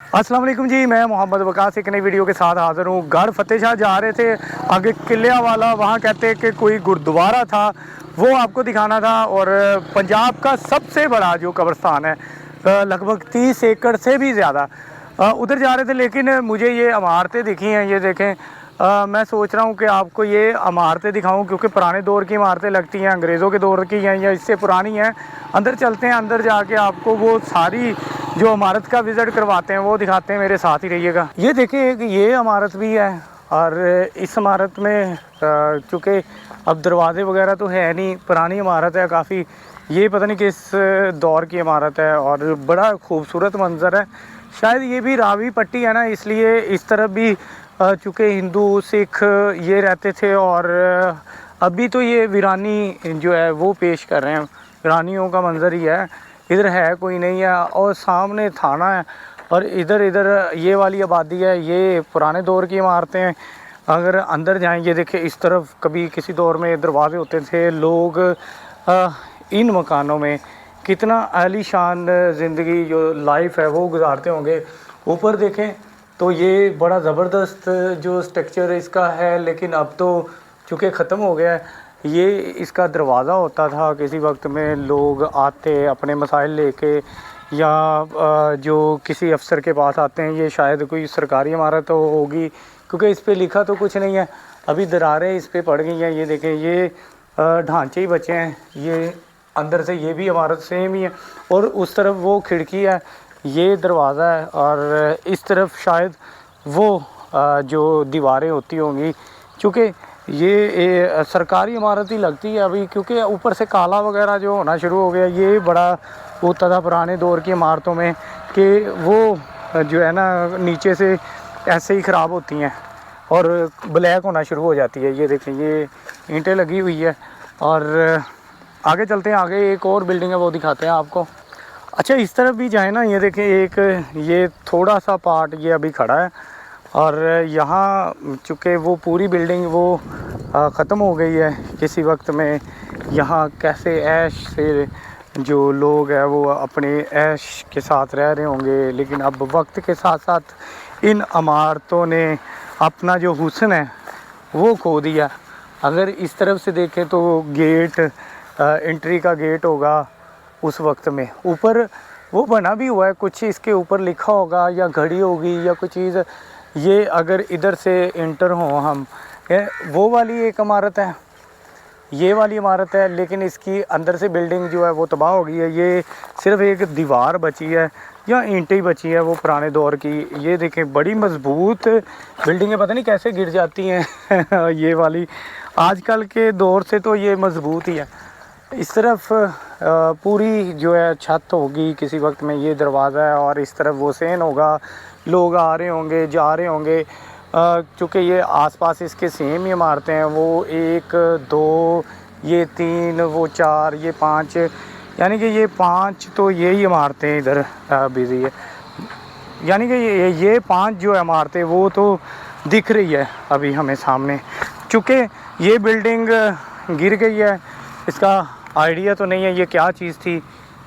अस्सलाम वालेकुम जी, मैं मोहम्मद वकास एक नई वीडियो के साथ हाज़िर हूँ। गढ़ फतेह शाह जा रहे थे, आगे किले वाला, वहाँ कहते हैं कि कोई गुरुद्वारा था, वो आपको दिखाना था। और पंजाब का सबसे बड़ा जो कब्रिस्तान है, लगभग 30 एकड़ से भी ज़्यादा, उधर जा रहे थे। लेकिन मुझे ये इमारतें दिखी हैं, ये देखें। मैं सोच रहा हूँ कि आपको ये इमारतें दिखाऊं, क्योंकि पुराने दौर की इमारतें लगती हैं, अंग्रेज़ों के दौर की हैं या इससे पुरानी हैं। अंदर चलते हैं, अंदर जाके आपको वो सारी जो इमारत का विज़िट करवाते हैं, वो दिखाते हैं। मेरे साथ ही रहिएगा। ये देखिए कि ये इमारत भी है, और इस इमारत में चूँकि अब दरवाजे वगैरह तो है नहीं, पुरानी इमारत है काफ़ी। ये पता नहीं किस दौर की इमारत है, और बड़ा खूबसूरत मंज़र है। शायद ये भी रावी पट्टी है ना, इसलिए इस तरफ भी चूँकि हिंदू सिख ये रहते थे। और अभी तो ये वीरानी जो है वो पेश कर रहे हैं, वीरानियों का मंज़र ही है। इधर है कोई नहीं है, और सामने थाना है, और इधर ये वाली आबादी है। ये पुराने दौर की इमारतें हैं। अगर अंदर जाएं, ये देखिए इस तरफ कभी किसी दौर में दरवाजे होते थे। लोग इन मकानों में कितना आलीशान ज़िंदगी जो लाइफ है वो गुजारते होंगे। ऊपर देखें तो ये बड़ा ज़बरदस्त जो स्ट्रक्चर इसका है, लेकिन अब तो चूँकि ख़त्म हो गया है। ये इसका दरवाज़ा होता था किसी वक्त में, लोग आते अपने मसाइल लेके, या जो किसी अफसर के पास आते हैं। ये शायद कोई सरकारी इमारत होगी, क्योंकि इस पे लिखा तो कुछ नहीं है। अभी दरारें इस पे पड़ गई हैं। ये देखें, ये ढांचे ही बचे हैं। ये अंदर से ये भी इमारत सेम ही है, और उस तरफ वो खिड़की है, ये दरवाज़ा है, और इस तरफ शायद वो जो दीवारें होती होंगी। चूँकि ये सरकारी इमारत ही लगती है अभी, क्योंकि ऊपर से काला वगैरह जो होना शुरू हो गया। ये बड़ा होता था पुराने दौर की इमारतों में कि वो जो है ना नीचे से ऐसे ही ख़राब होती हैं और ब्लैक होना शुरू हो जाती है। ये देखें, ये ईंटें लगी हुई है। और आगे चलते हैं, आगे एक और बिल्डिंग है, वो दिखाते हैं आपको। अच्छा, इस तरफ भी जाए ना, ये देखें, एक ये थोड़ा सा पार्ट ये अभी खड़ा है, और यहाँ चूँकि वो पूरी बिल्डिंग वो ख़त्म हो गई है किसी वक्त में। यहाँ कैसे ऐश से जो लोग हैं वो अपने ऐश के साथ रह रहे होंगे, लेकिन अब वक्त के साथ साथ इन इमारतों ने अपना जो हुस्न है वो खो दिया। अगर इस तरफ से देखें तो गेट, एंट्री का गेट होगा उस वक्त में, ऊपर वो बना भी हुआ है, कुछ इसके ऊपर लिखा होगा या घड़ी होगी या कोई चीज़। ये अगर इधर से इंटर हो हम, वो वाली एक इमारत है, ये वाली इमारत है, लेकिन इसकी अंदर से बिल्डिंग जो है वो तबाह हो गई है। ये सिर्फ एक दीवार बची है या ईंटें बची है वो पुराने दौर की। ये देखें, बड़ी मजबूत बिल्डिंगें पता नहीं कैसे गिर जाती हैं ये वाली, आजकल के दौर से तो ये मजबूत ही है। इस तरफ पूरी जो है छत होगी किसी वक्त में, ये दरवाज़ा है, और इस तरफ वो सेन होगा। लोग आ रहे होंगे, जा रहे होंगे, चूँकि ये आसपास इसके सेम ही इमारतें हैं। वो 1 2 ये 3 वो 4 ये 5, यानी कि ये 5 तो यही इमारतें इधर बिजी है। यानी कि ये 5 जो इमारतें वो तो दिख रही है अभी हमें सामने। चूँकि ये बिल्डिंग गिर गई है, इसका आइडिया तो नहीं है ये क्या चीज़ थी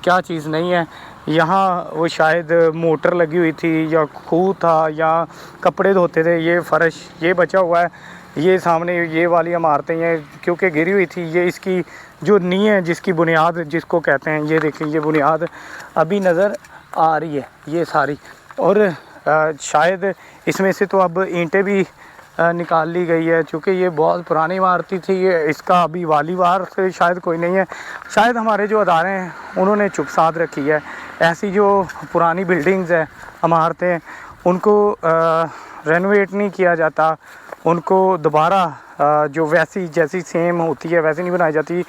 क्या चीज़ नहीं है। यहाँ वो शायद मोटर लगी हुई थी, या खूह था, या कपड़े धोते थे। ये फर्श ये बचा हुआ है। ये सामने ये वाली इमारतें हैं, क्योंकि गिरी हुई थी। ये इसकी जो नींव है, जिसकी बुनियाद जिसको कहते हैं, ये देखें, ये बुनियाद अभी नज़र आ रही है ये सारी। और शायद इसमें से तो अब ईंटें भी निकाल ली गई है, चूँकि ये बहुत पुरानी इमारती थी। ये इसका अभी वालीवार से शायद कोई नहीं है। शायद हमारे जो अदारे हैं उन्होंने चुप साध रखी है। ऐसी जो पुरानी बिल्डिंग्स हैं, इमारतें, उनको रेनोवेट नहीं किया जाता, उनको दोबारा जो वैसी जैसी सेम होती है वैसी नहीं बनाई जाती।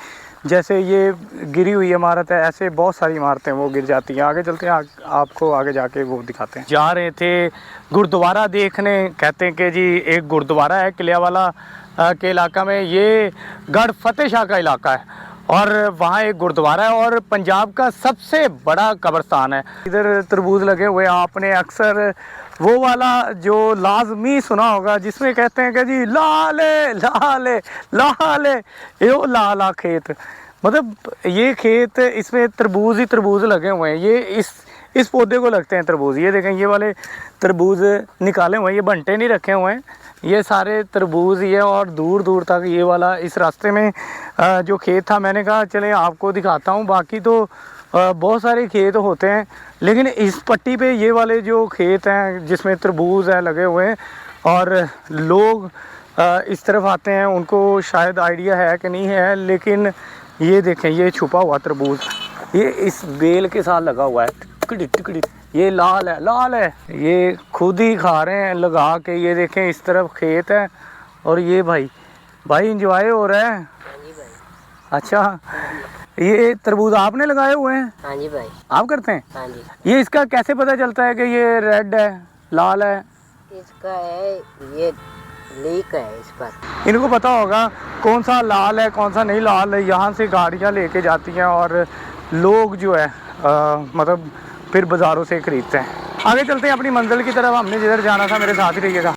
जैसे ये गिरी हुई इमारत है, ऐसे बहुत सारी इमारतें वो गिर जाती हैं। आगे चलते हैं, आपको आगे जाके वो दिखाते हैं। जा रहे थे गुरुद्वारा देखने, कहते हैं कि जी एक गुरुद्वारा है किलियावाला के इलाका में। ये गढ़ फतेह शाह का इलाका है, और वहाँ एक गुरुद्वारा है, और पंजाब का सबसे बड़ा कब्रिस्तान है। इधर तरबूज लगे हुए, आपने अक्सर वो वाला जो लाजमी सुना होगा जिसमें कहते हैं कि जी लाले लाले लाले, ये लाला खेत, मतलब ये खेत, इसमें तरबूज ही तरबूज लगे हुए हैं। ये इस पौधे को लगते हैं तरबूज। ये देखें ये वाले तरबूज निकाले हुए हैं, ये बंटे नहीं रखे हुए हैं, ये सारे तरबूज ये। और दूर दूर तक ये वाला इस रास्ते में जो खेत था, मैंने कहा चले आपको दिखाता हूँ। बाकी तो बहुत सारे खेत होते हैं, लेकिन इस पट्टी पे ये वाले जो खेत हैं जिसमें तरबूज है लगे हुए हैं, और लोग इस तरफ आते हैं, उनको शायद आइडिया है कि नहीं है, लेकिन ये देखें ये छुपा हुआ तरबूज, ये इस बेल के साथ लगा हुआ है, टिकड़ी टिकड़ी। ये लाल है, लाल है, ये खुद ही खा रहे हैं लगा के। ये देखें इस तरफ खेत है, और ये भाई इंजॉय हो रहा है। अच्छा, ये तरबूज आपने लगाए हुए हैं? हाँ जी भाई। आप करते हैं? हाँ जी। ये इसका कैसे पता चलता है कि ये रेड है, लाल है? इसका है ये लीक है इस पर। इनको पता होगा कौन सा लाल है कौन सा नहीं लाल है। यहाँ से गाड़ियाँ लेके जाती हैं और लोग जो है मतलब फिर बाज़ारों से खरीदते हैं। आगे चलते हैं अपनी मंजिल की तरफ, हमने जिधर जाना था। मेरे साथ ही रहिएगा।